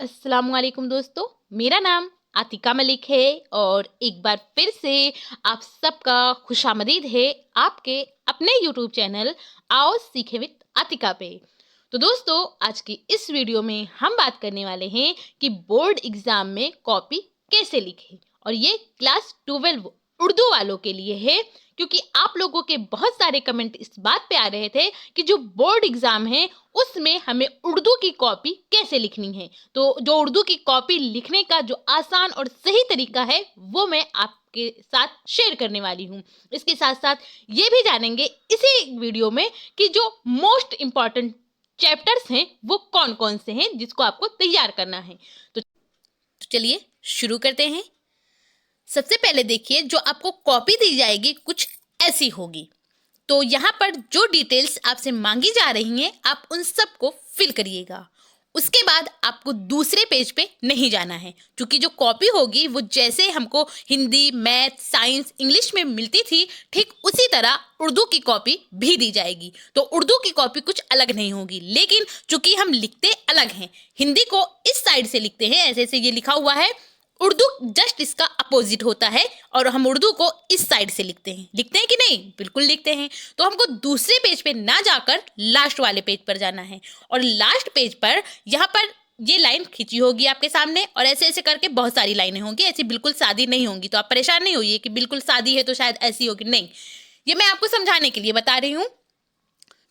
अस्सलामुअलैकुम दोस्तों, मेरा नाम आतिका मलिक है और एक बार फिर से आप सबका खुशामदीद है आपके अपने यूट्यूब चैनल आओ सीखे विद आतिका पे। तो दोस्तों, आज की इस वीडियो में हम बात करने वाले हैं कि बोर्ड एग्जाम में कॉपी कैसे लिखें और ये क्लास 12 उर्दू वालों के लिए है, क्योंकि आप लोगों के बहुत सारे कमेंट इस बात पे आ रहे थे कि जो बोर्ड एग्जाम है उसमें हमें उर्दू की कॉपी कैसे लिखनी है। तो जो उर्दू की कॉपी लिखने का जो आसान और सही तरीका है वो मैं आपके साथ शेयर करने वाली हूँ। इसके साथ साथ ये भी जानेंगे इसी वीडियो में कि जो मोस्ट इम्पॉर्टेंट चैप्टर्स हैं वो कौन कौन से हैं जिसको आपको तैयार करना है। तो चलिए शुरू करते हैं। सबसे पहले देखिए, जो आपको कॉपी दी जाएगी कुछ ऐसी होगी। तो यहाँ पर जो डिटेल्स आपसे मांगी जा रही हैं आप उन सबको फिल करिएगा। उसके बाद आपको दूसरे पेज पे नहीं जाना है, क्योंकि जो कॉपी होगी वो जैसे हमको हिंदी, मैथ, साइंस, इंग्लिश में मिलती थी ठीक उसी तरह उर्दू की कॉपी भी दी जाएगी। तो उर्दू की कॉपी कुछ अलग नहीं होगी, लेकिन चूंकि हम लिखते अलग हैं, हिंदी को इस साइड से लिखते हैं, ऐसे ऐसे ये लिखा हुआ है, उर्दू जस्ट इसका अपोजिट होता है और हम उर्दू को इस साइड से लिखते हैं। लिखते हैं कि नहीं? बिल्कुल लिखते हैं। तो हमको दूसरे पेज पे ना जाकर लास्ट वाले पेज पर जाना है और लास्ट पेज पर यहाँ पर ये लाइन खींची होगी आपके सामने और ऐसे ऐसे करके बहुत सारी लाइनें होंगी। ऐसी बिल्कुल सादी नहीं होंगी, तो आप परेशान नहीं होइए कि बिल्कुल सादी है तो शायद ऐसी होगी, नहीं, ये मैं आपको समझाने के लिए बता रही हूँ।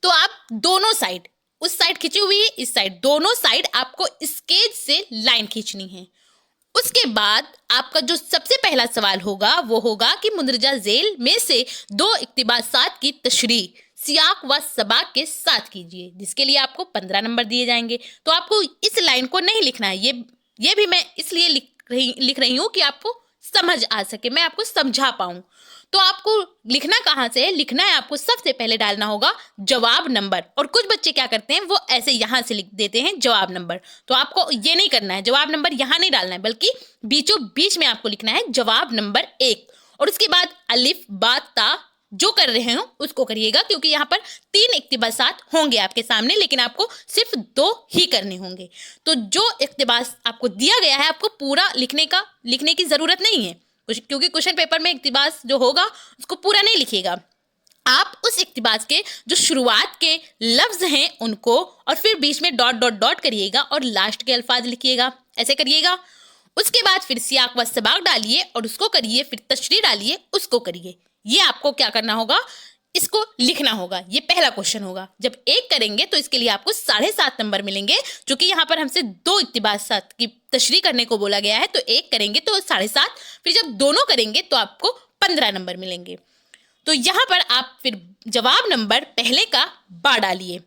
तो आप दोनों साइड, उस साइड खींची हुई है, इस साइड, दोनों साइड आपको स्केच से लाइन खींचनी है। उसके बाद आपका जो सबसे पहला सवाल होगा वो होगा कि मुंदरजा झेल में से दो इक्तिबासात की तशरीह सियाक व सबाक के साथ कीजिए, जिसके लिए आपको 15 नंबर दिए जाएंगे। तो आपको इस लाइन को नहीं लिखना है, ये भी मैं इसलिए लिख रही हूँ कि आपको समझ आ सके, मैं आपको समझा पाऊँ। तो आपको लिखना कहाँ से है? लिखना है आपको सबसे पहले डालना होगा जवाब नंबर, और कुछ बच्चे क्या करते हैं वो ऐसे यहाँ से लिख देते हैं जवाब नंबर। तो आपको ये नहीं करना है, जवाब नंबर यहाँ नहीं डालना है, बल्कि बीचों बीच में आपको लिखना है जवाब नंबर 1 और उसके बाद अलिफ बा ता जो कर रहे हो उसको करिएगा, क्योंकि यहाँ पर 3 इक्तिबासात होंगे आपके सामने, लेकिन आपको सिर्फ 2 ही करने होंगे। तो जो इक्तिबास आपको दिया गया है आपको पूरा लिखने की जरूरत नहीं है, क्योंकि क्वेश्चन पेपर में इक्तिबास जो होगा उसको पूरा नहीं लिखिएगा। आप उस इक्तिबास के जो शुरुआत के लफ्ज हैं उनको और फिर बीच में डॉट डॉट डॉट करिएगा और लास्ट के अल्फाज लिखिएगा, ऐसे करिएगा। उसके बाद फिर सियाक व सबाक डालिए और उसको करिए, फिर तशरीह डालिए, उसको करिए। ये आपको क्या करना होगा? इसको लिखना होगा। ये पहला क्वेश्चन होगा। जब एक करेंगे तो इसके लिए आपको 7.5 नंबर मिलेंगे, क्योंकि यहाँ पर हमसे 2 इक्तिबासात की तशरीह करने को बोला गया है। तो एक करेंगे तो 7.5, फिर जब दोनों करेंगे तो आपको 15 नंबर मिलेंगे। तो यहाँ पर आप फिर जवाब नंबर पहले का बा डालिए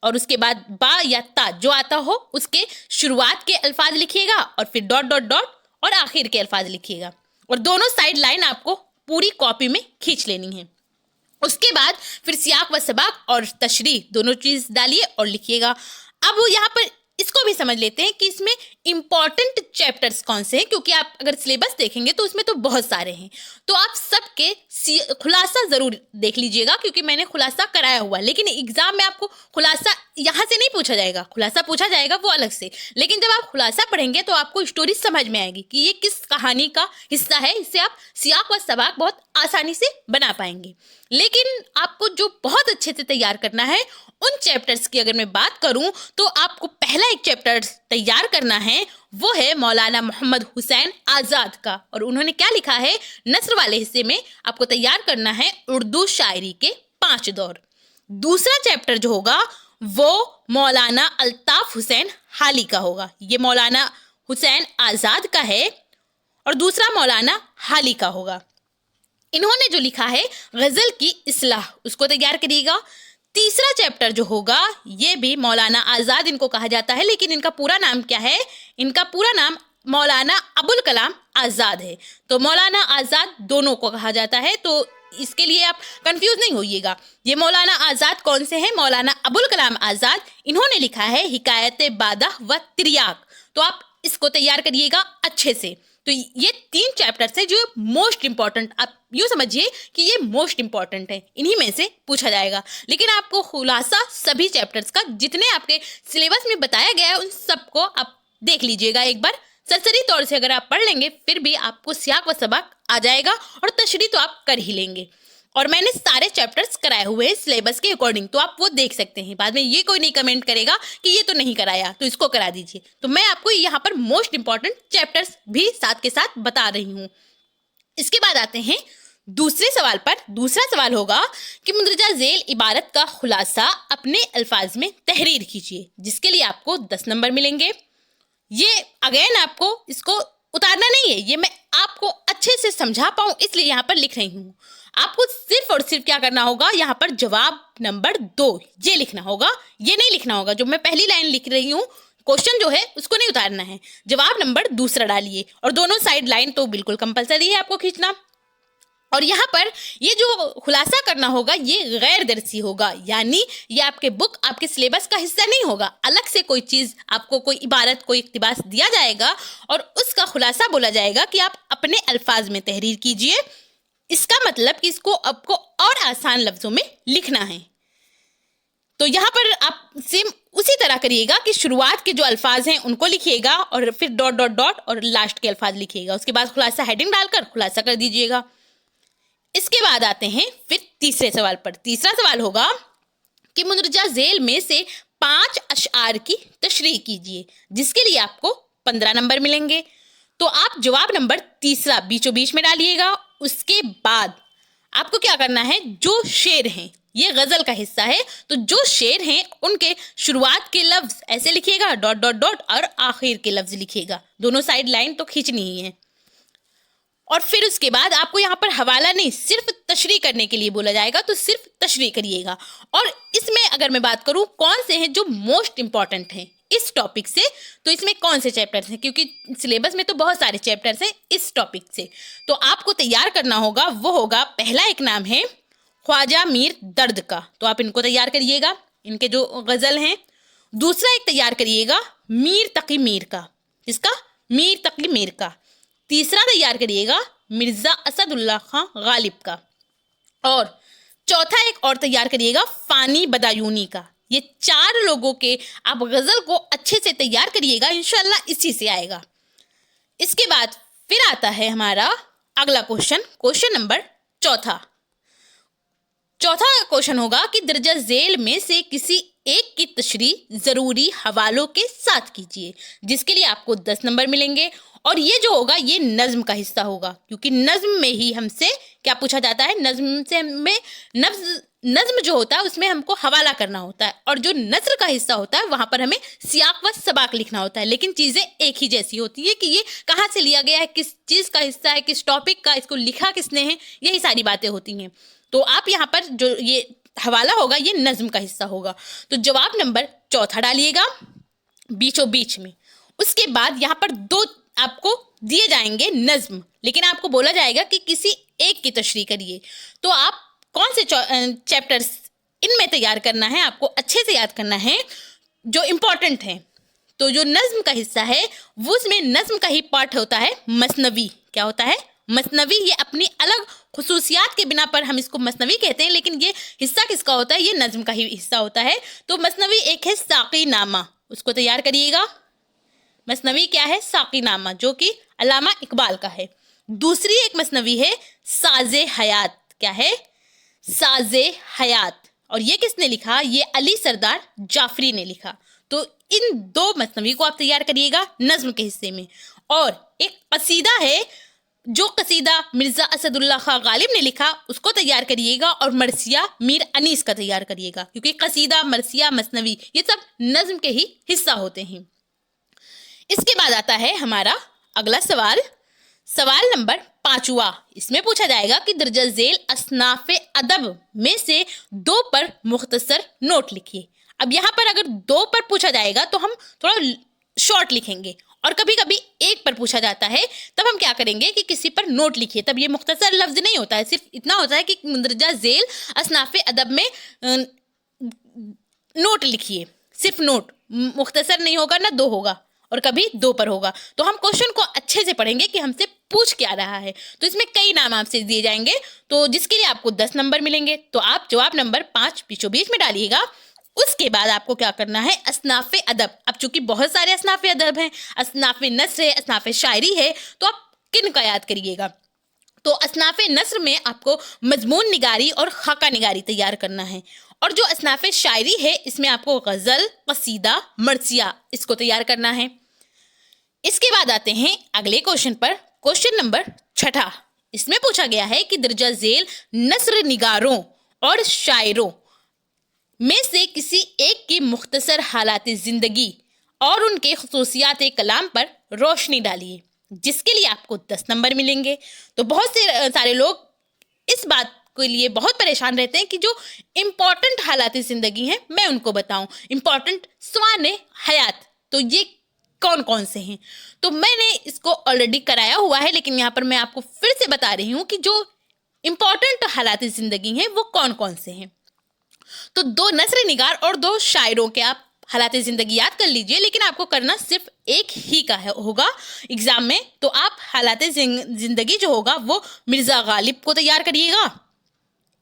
और उसके बाद बा या ता जो आता हो उसके शुरुआत के अल्फाज लिखिएगा और फिर डॉट डॉट डॉट और आखिर के अल्फाज लिखिएगा, और दोनों साइड लाइन आपको पूरी कॉपी में खींच लेनी है। उसके बाद फिर सियाक व सबाक और तशरीह दोनों चीज डालिए और लिखिएगा। अब यहाँ पर इसको भी समझ लेते हैं कि इसमें इंपॉर्टेंट चैप्टर्स कौन से हैं, क्योंकि आप अगर सिलेबस देखेंगे तो उसमें तो बहुत सारे हैं। तो आप सबके खुलासा जरूर देख लीजिएगा, क्योंकि मैंने खुलासा कराया हुआ, लेकिन एग्जाम में आपको खुलासा यहाँ से नहीं पूछा जाएगा, खुलासा पूछा जाएगा वो अलग से। लेकिन जब आप खुलासा पढ़ेंगे तो आपको स्टोरी समझ में आएगी कि ये किस कहानी का हिस्सा है। इससे आप सियाक व सबाक बहुत आसानी से बना पाएंगे। लेकिन आपको जो बहुत अच्छे से तैयार करना है उन चैप्टर्स की अगर मैं बात करूं तो आपको पहला एक चैप्टर तैयार करना है, वो है मौलाना मोहम्मद हुसैन आज़ाद का। और उन्होंने क्या लिखा है? नस्र वाले हिस्से में आपको तैयार करना है उर्दू शायरी के 5 दौर। दूसरा चैप्टर जो होगा वो मौलाना अल्ताफ हुसैन हाली का होगा। ये मौलाना हुसैन आज़ाद का है और दूसरा मौलाना हाली का होगा। इन्होंने जो लिखा है गजल की इस्लाह, उसको तैयार करिएगा। तीसरा चैप्टर जो होगा ये भी मौलाना आज़ाद इनको कहा जाता है, लेकिन इनका पूरा नाम क्या है? इनका पूरा नाम मौलाना अबुल कलाम आज़ाद है। तो मौलाना आज़ाद दोनों को कहा जाता है, तो इसके लिए आप कंफ्यूज नहीं होइएगा। ये मौलाना आज़ाद कौन से हैं? मौलाना अबुल कलाम आज़ाद। इन्होंने लिखा है हिकायत बादा व तिरियाक। तो आप इसको तैयार करिएगा अच्छे से। तो ये 3 चैप्टर्स है जो मोस्ट इंपॉर्टेंट, आप यूँ समझिए कि ये मोस्ट इंपॉर्टेंट है, इन्हीं में से पूछा जाएगा। लेकिन आपको खुलासा सभी चैप्टर्स का जितने आपके सिलेबस में बताया गया है उन सबको आप देख लीजिएगा एक बार। सरसरी तौर से अगर आप पढ़ लेंगे फिर भी आपको सियाक व सबक आ जाएगा और तशरीह तो आप कर ही लेंगे। और मैंने सारे चैप्टर्स कराए हुए हैं सिलेबस के अकॉर्डिंग, तो आप वो देख सकते हैं। बाद में ये कोई नहीं कमेंट करेगा कि ये तो नहीं कराया तो इसको करा दीजिए। तो मैं आपको यहाँ पर मोस्ट इंपॉर्टेंट चैप्टर्स भी साथ के साथ बता रही हूँ। इसके बाद आते हैं दूसरे सवाल पर। दूसरा सवाल होगा कि मुंदरजा झेल इबारत का खुलासा अपने अल्फाज में तहरीर कीजिए, जिसके लिए आपको 10 नंबर मिलेंगे। ये अगेन आपको इसको उतारना नहीं है, ये मैं आपको अच्छे से समझा पाऊं इसलिए यहाँ पर लिख रही हूँ। आपको सिर्फ और सिर्फ क्या करना होगा, यहाँ पर जवाब नंबर 2 ये लिखना होगा। ये नहीं लिखना होगा जो मैं पहली लाइन लिख रही हूँ, क्वेश्चन जो है उसको नहीं उतारना है। जवाब नंबर दूसरा डालिए और दोनों साइड लाइन तो बिल्कुल कंपलसरी है आपको खींचना। और यहाँ पर ये जो खुलासा करना होगा ये गैर दरसी होगा, यानी ये आपके बुक आपके सिलेबस का हिस्सा नहीं होगा। अलग से कोई चीज़ आपको, कोई इबारत, कोई इक्तिबास दिया जाएगा और उसका खुलासा बोला जाएगा कि आप अपने अल्फाज में तहरीर कीजिए। इसका मतलब कि इसको आपको और आसान लफ्जों में लिखना है। तो यहाँ पर आप सेम उसी तरह करिएगा कि शुरुआत के जो अल्फाज हैं उनको लिखिएगा और फिर डॉट डॉट डॉट और लास्ट के अल्फाज लिखिएगा। उसके बाद खुलासा हेडिंग डालकर खुलासा कर दीजिएगा। इसके बाद आते हैं फिर तीसरे सवाल पर। तीसरा सवाल होगा कि मुंदरजा झेल में से 5 अशआर की तशरीह कीजिए, जिसके लिए आपको 15 नंबर मिलेंगे। तो आप जवाब नंबर तीसरा बीचों बीच में डालिएगा। उसके बाद आपको क्या करना है, जो शेर हैं, ये गजल का हिस्सा है, तो जो शेर हैं उनके शुरुआत के लफ्ज ऐसे लिखिएगा डॉट डॉट डॉट और आखिर के लफ्ज लिखिएगा। दोनों साइड लाइन तो खींचनी ही है। और फिर उसके बाद आपको यहाँ पर हवाला नहीं, सिर्फ तशरीह करने के लिए बोला जाएगा, तो सिर्फ तशरीह करिएगा। और इसमें अगर मैं बात करूँ कौन से हैं जो मोस्ट इंपॉर्टेंट हैं इस टॉपिक से, तो इसमें कौन से चैप्टर्स हैं, क्योंकि सिलेबस में तो बहुत सारे चैप्टर्स हैं इस टॉपिक से, तो आपको तैयार करना होगा। वो होगा, पहला एक नाम है ख्वाजा मीर दर्द का, तो आप इनको तैयार करिएगा, इनके जो गज़ल हैं। दूसरा एक तैयार करिएगा मीर तकी मीर का, इसका मीर तकी मीर का। तीसरा तैयार करिएगा मिर्ज़ा असदुल्ला खां गालिब का। और चौथा एक और तैयार करिएगा फ़ानी बदायूनी का। ये 4 लोगों के आप गज़ल को अच्छे से तैयार करिएगा, इंशाल्लाह इसी से आएगा। इसके बाद फिर आता है हमारा अगला क्वेश्चन, क्वेश्चन नंबर चौथा क्वेश्चन होगा कि दर्जा झेल में से किसी एक की तशरीह ज़रूरी हवालों के साथ कीजिए, जिसके लिए आपको 10 नंबर मिलेंगे। और ये जो होगा ये नज़्म का हिस्सा होगा, क्योंकि नज़्म में ही हमसे क्या पूछा जाता है, नज़्म से हमें नज़्म जो होता है उसमें हमको हवाला करना होता है, और जो नस्र का हिस्सा होता है वहाँ पर हमें सियाक व सबाक लिखना होता है। लेकिन चीज़ें एक ही जैसी होती है कि ये कहाँ से लिया गया है, किस चीज़ का हिस्सा है, किस टॉपिक का, इसको लिखा किसने है, यही सारी बातें होती हैं। तो आप यहाँ पर जो ये हवाला होगा ये नज़्म का हिस्सा होगा। तो जवाब नंबर चौथा डालिएगा बीचों बीच में। उसके बाद यहाँ पर 2 आपको दिए जाएंगे नज़्म, लेकिन आपको बोला जाएगा कि किसी एक की तशरीह करिए। तो आप कौन से चैप्टर्स इनमें तैयार करना है, आपको अच्छे से याद करना है जो इम्पोर्टेंट हैं। तो जो नज़्म का हिस्सा है वो, उसमें नज़्म का ही पार्ट होता है मसनवी। क्या होता है? मसनवी। ये अपनी अलग खुसूसियात के बिना पर हम इसको मसनवी कहते हैं, लेकिन ये हिस्सा किसका होता है, ये नज़्म का ही हिस्सा होता है। तो मसनवी एक है साक़ी नामा, उसको तैयार करिएगा। मसनवी क्या है? साक़ी नामा, जो कि अल्लामा इकबाल का है। दूसरी एक मसनवी है साज़े हयात। क्या है? साज़े हयात। और ये किसने लिखा? ये अली सरदार जाफरी ने लिखा। तो इन 2 मसनवी को आप तैयार करिएगा नज़्म के हिस्से में। और एक कसीदा है, जो कसीदा मिर्ज़ा असदुल्ला खां गालिब ने लिखा, उसको तैयार करिएगा। और मरसिया मीर अनीस का तैयार करिएगा, क्योंकि कसीदा, मरसिया, मसनवी ये सब नज़्म के ही हिस्सा होते हैं। इसके बाद आता है हमारा अगला सवाल, सवाल नंबर 5वां। इसमें पूछा जाएगा कि दर्जा झेल असनाफ़े अदब में से 2 पर मुख्तसर नोट लिखिए। अब यहाँ पर अगर 2 पर पूछा जाएगा तो हम थोड़ा शॉर्ट लिखेंगे, और कभी कभी 1 पर पूछा जाता है तब हम क्या करेंगे कि किसी पर नोट लिखिए। तब ये मुख्तसर लफ्ज़ नहीं होता है, सिर्फ इतना होता है कि मुंदरजा झेल असनाफ़े अदब में नोट लिखिए, सिर्फ नोट, मुख्तसर नहीं होगा ना 2 होगा, और कभी 2 पर होगा। तो हम क्वेश्चन को अच्छे से पढ़ेंगे कि हमसे पूछ क्या रहा है। तो इसमें कई नाम आपसे दिए जाएंगे, तो जिसके लिए आपको 10 नंबर मिलेंगे। तो आप जवाब नंबर 5 बीचों बीच में डालिएगा। उसके बाद आपको क्या करना है, असनाफ़े अदब। अब चूंकि बहुत सारे असनाफ़े अदब हैं, असनाफ़े नस्र है, असनाफ़े शायरी है, तो आप किन का याद करिएगा। तो असनाफ़े नस्र में आपको मजमून निगारी और खाका निगारी तैयार करना है, और जो असनाफ़े शायरी है इसमें आपको गज़ल, कसीदा, मर्सिया इसको तैयार करना है। इसके बाद आते हैं अगले क्वेश्चन पर, क्वेश्चन नंबर 6। इसमें पूछा गया है कि दर्जा झेल नस्र निगारों और शायरों में से किसी एक की मुख्तसर हालात ज़िंदगी और उनके खसूसियात कलाम पर रोशनी डालिए, जिसके लिए आपको 10 नंबर मिलेंगे। तो बहुत से सारे लोग इस बात के लिए बहुत परेशान रहते हैं कि जो इम्पोर्टेंट हालात ज़िंदगी हैं मैं उनको बताऊं, इम्पोर्टेंट सवाने हयात, तो ये कौन कौन से हैं। तो मैंने इसको ऑलरेडी कराया हुआ है, लेकिन यहाँ पर मैं आपको फिर से बता रही हूँ कि जो इम्पोर्टेंट हालात ज़िंदगी हैं वो कौन कौन से हैं। तो 2 नस्र निगार और 2 शायरों के आप हालात ज़िंदगी याद कर लीजिए, लेकिन आपको करना सिर्फ एक ही का होगा एग्जाम में। तो आप हालात ज़िंदगी जो होगा वो मिर्ज़ा गालिब को तैयार करिएगा।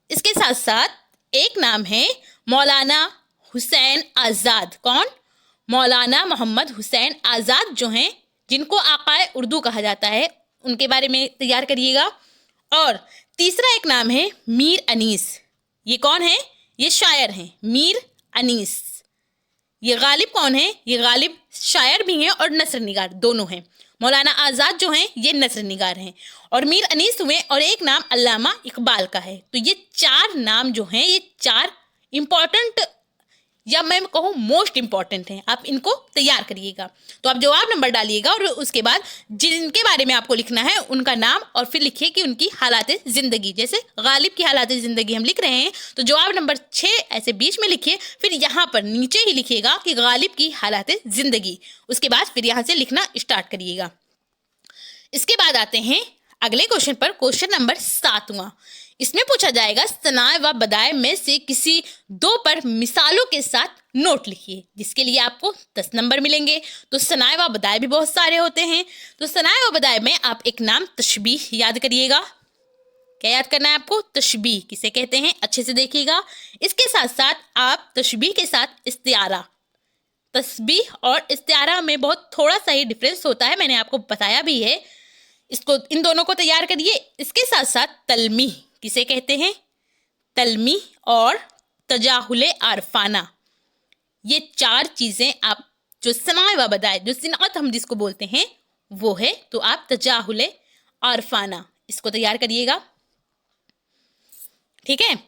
इसके साथ साथ एक नाम है मौलाना हुसैन आज़ाद। कौन? मौलाना मोहम्मद हुसैन आज़ाद जो हैं, जिनको आकाए उर्दू कहा जाता है, उनके बारे में तैयार करिएगा। और तीसरा एक नाम है मीर अनीस। ये कौन है? ये शायर हैं, मीर अनीस। ये गालिब कौन है? ये गालिब शायर भी हैं और नस्र निगार दोनों हैं। मौलाना आज़ाद जो हैं ये नस्र निगार हैं, और मीर अनीस हुए, और एक नाम अल्लामा इकबाल का है। तो ये 4 नाम जो हैं ये 4 इम्पॉर्टेंट, या मैं कहूँ मोस्ट इम्पॉर्टेंट हैं। आप इनको तैयार करिएगा। तो आप जवाब नंबर डालिएगा और उसके बाद जिनके बारे में आपको लिखना है उनका नाम, और फिर लिखिए कि उनकी हालात ज़िंदगी, जैसे गालिब की हालात ज़िंदगी हम लिख रहे हैं तो जवाब नंबर 6 ऐसे बीच में लिखिए, फिर यहाँ पर नीचे ही लिखिएगा कि गालिब की हालात ज़िंदगी। उसके बाद फिर यहाँ से लिखना स्टार्ट करिएगा। इसके बाद आते हैं अगले क्वेश्चन पर, क्वेश्चन नंबर 7वां। इसमें पूछा जाएगा सनाए व बदाए में से किसी 2 पर मिसालों के साथ नोट लिखिए, जिसके लिए आपको 10 नंबर मिलेंगे। तो सनाए व बदाए भी बहुत सारे होते हैं। तो सनाए व बदाए में आप एक नाम तशबीह याद करिएगा। क्या याद करना है आपको? तशबीह किसे कहते हैं, अच्छे से देखिएगा। इसके साथ साथ आप तशबीह के साथ इस्तिआरा, तस्बीह और इस्तिआरा में बहुत थोड़ा सा ही डिफरेंस होता है, मैंने आपको बताया भी है। इसको, इन दोनों को तैयार करिए। इसके साथ साथ तलमीह किसे कहते हैं? तलमीह और तजाहुले आरफाना, ये 4 चीज़ें आप जो सनाए व बदाए, जो सिनात हम जिसको बोलते हैं वो है। तो आप तजाहुले आरफाना इसको तैयार करिएगा, ठीक है।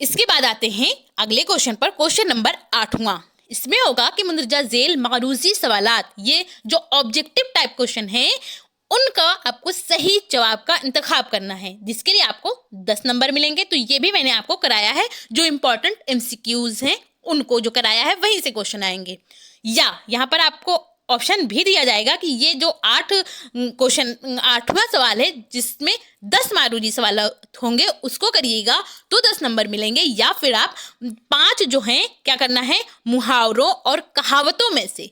इसके बाद आते हैं अगले क्वेश्चन पर, क्वेश्चन नंबर 8वां। इसमें होगा कि मुंदरजा झेल मारूजी सवालात, ये जो ऑब्जेक्टिव टाइप क्वेश्चन है उनका आपको सही जवाब का इंतखाब करना है, जिसके लिए आपको 10 नंबर मिलेंगे। तो ये भी मैंने आपको कराया है, जो इंपॉर्टेंट एमसीक्यूज हैं उनको जो कराया है वहीं से क्वेश्चन आएंगे। या यहाँ पर आपको ऑप्शन भी दिया जाएगा कि ये जो 8वां सवाल है जिसमें 10 मारूजी सवाल होंगे उसको करिएगा तो 10 नंबर मिलेंगे। या फिर आप 5 जो हैं क्या करना है, मुहावरों और कहावतों में से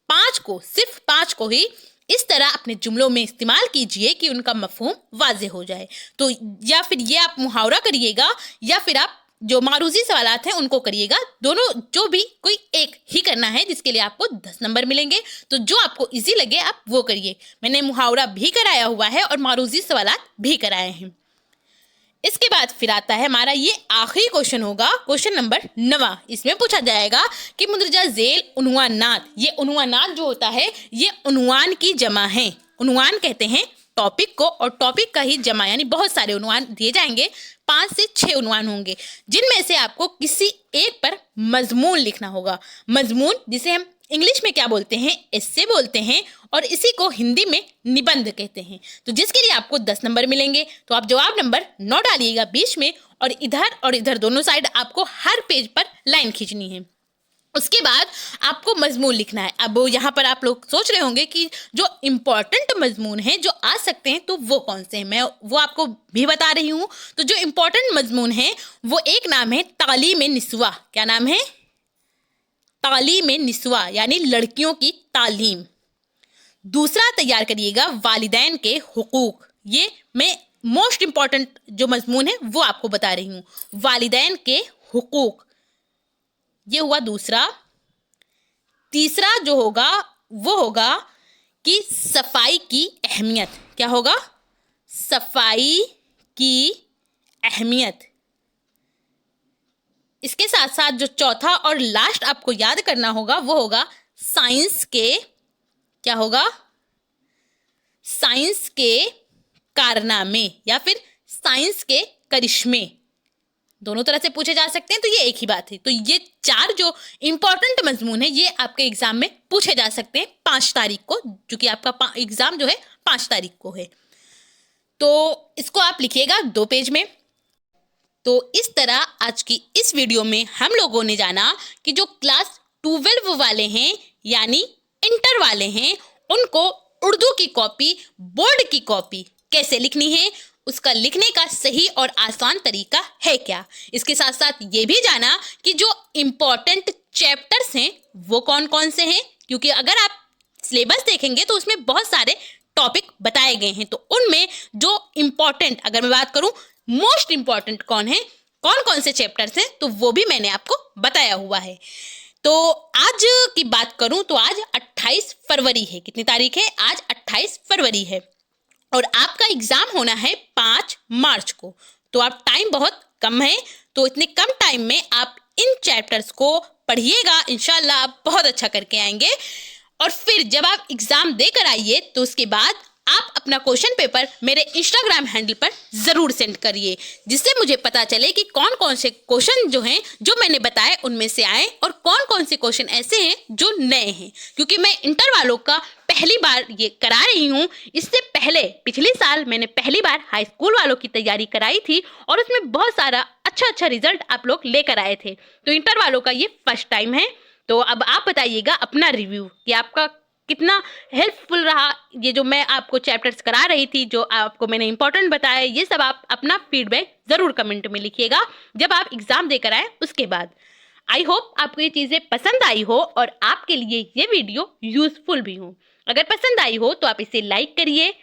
5 को, सिर्फ 5 को ही इस तरह अपने जुमलों में इस्तेमाल कीजिए कि उनका मफहूम वाज़े हो जाए। तो या फिर ये आप मुहावरा करिएगा या फिर आप जो मारूजी सवालात हैं उनको करिएगा, दोनों जो भी कोई एक ही करना है, जिसके लिए आपको 10 नंबर मिलेंगे। तो जो आपको इजी लगे आप वो करिए। मैंने मुहावरा भी कराया हुआ है और मारूजी सवालात भी कराए हैं। इसके बाद फिर आता है हमारा ये आखिरी क्वेश्चन होगा, क्वेश्चन नंबर 9। इसमें पूछा जाएगा कि मुंदरजा झेल उन्वानात, ये उन्वानात जो होता है ये उन्वान की जमा है। उन्वान कहते हैं टॉपिक को, और टॉपिक का ही जमा, यानी बहुत सारे उन्वान दिए जाएंगे, 5 से 6 उन्वान होंगे, जिनमें से आपको किसी एक पर मजमून लिखना होगा। मजमून जिसे हम इंग्लिश में क्या बोलते हैं, एस्से बोलते हैं, और इसी को हिंदी में निबंध कहते हैं। तो जिसके लिए आपको 10 नंबर मिलेंगे। तो आप जवाब नंबर 9 डालिएगा बीच में, और इधर दोनों साइड आपको हर पेज पर लाइन खींचनी है। उसके बाद आपको मजमून लिखना है। अब यहाँ पर आप लोग सोच रहे होंगे कि जो इम्पोर्टेंट मजमून हैं जो आ सकते हैं तो वो कौन से हैं, मैं वो आपको भी बता रही हूँ। तो जो इम्पोर्टेंट मजमून है वो एक नाम है तालीम निस्वा। क्या नाम है? तालीम निस्वा, यानी लड़कियों की तालीम। दूसरा तैयार करिएगा वालिदैन के हुकूक, ये मैं मोस्ट इम्पॉर्टेंट जो मजमून है वो आपको बता रही हूँ, वालिदैन के हुकूक। ये हुआ दूसरा। तीसरा जो होगा वो होगा कि सफाई की अहमियत। क्या होगा? सफाई की अहमियत। इसके साथ साथ जो चौथा और लास्ट आपको याद करना होगा वो होगा साइंस के, क्या होगा? साइंस के कारनामे या फिर साइंस के करिश्मे। दोनों तरह से पूछे जा सकते हैं, तो ये एक ही बात है। तो ये 4 जो इंपॉर्टेंट मजमून है ये आपके एग्जाम में पूछे जा सकते हैं 5 तारीख को, जो कि आपका एग्जाम जो है 5 तारीख को है। तो इसको आप लिखिएगा 2 पेज में। तो इस तरह आज की इस वीडियो में हम लोगों ने जाना कि जो क्लास 12 वाले हैं यानी इंटर वाले हैं, उनको उर्दू की कॉपी, बोर्ड की कॉपी कैसे लिखनी है, उसका लिखने का सही और आसान तरीका है क्या। इसके साथ साथ ये भी जाना कि जो इम्पोर्टेंट चैप्टर्स हैं वो कौन कौन से हैं, क्योंकि अगर आप सिलेबस देखेंगे तो उसमें बहुत सारे टॉपिक बताए गए हैं। तो उनमें जो इम्पोर्टेंट, अगर मैं बात करूं मोस्ट इम्पॉर्टेंट कौन है, कौन कौन से चैप्टर्स हैं, तो वो भी मैंने आपको बताया हुआ है। तो आज की बात करूं तो आज 28 फरवरी है। कितनी तारीख है? आज 28 फरवरी है और आपका एग्जाम होना है 5 मार्च को। तो आप टाइम बहुत कम है, तो इतने कम टाइम में आप इन चैप्टर्स को पढ़िएगा, इंशाल्लाह आप बहुत अच्छा करके आएंगे। और फिर जब आप एग्जाम देकर आइए तो उसके बाद आप अपना क्वेश्चन पेपर मेरे इंस्टाग्राम हैंडल पर ज़रूर सेंड करिए, जिससे मुझे पता चले कि कौन कौन से क्वेश्चन जो हैं जो मैंने बताए उनमें से आए और कौन कौन से क्वेश्चन ऐसे हैं जो नए हैं। क्योंकि मैं इंटर वालों का पहली बार ये करा रही हूँ। इससे पहले पिछले साल मैंने पहली बार हाई स्कूल वालों की तैयारी कराई थी और उसमें बहुत सारा अच्छा रिजल्ट आप लोग लेकर आए थे। तो इंटर वालों का ये फर्स्ट टाइम है। तो अब आप बताइएगा अपना रिव्यू कि आपका कितना हेल्पफुल रहा, ये जो मैं आपको चैप्टर्स करा रही थी, जो आपको मैंने इंपॉर्टेंट बताया, ये सब आप अपना फीडबैक ज़रूर कमेंट में लिखिएगा जब आप एग्ज़ाम देकर आए उसके बाद। आई होप आपको ये चीज़ें पसंद आई हो और आपके लिए ये वीडियो यूज़फुल भी हो। अगर पसंद आई हो तो आप इसे लाइक करिए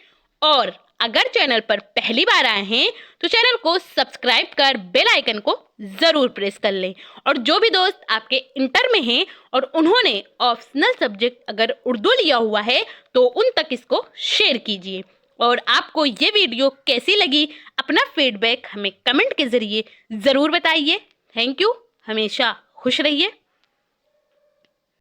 और अगर चैनल पर पहली बार आए हैं तो चैनल को सब्सक्राइब कर बेल आइकन को ज़रूर प्रेस कर लें। और जो भी दोस्त आपके इंटर में हैं और उन्होंने ऑप्शनल सब्जेक्ट अगर उर्दू लिया हुआ है तो उन तक इसको शेयर कीजिए। और आपको ये वीडियो कैसी लगी अपना फीडबैक हमें कमेंट के ज़रिए ज़रूर बताइए। Thank you. हमेशा खुश रहिए।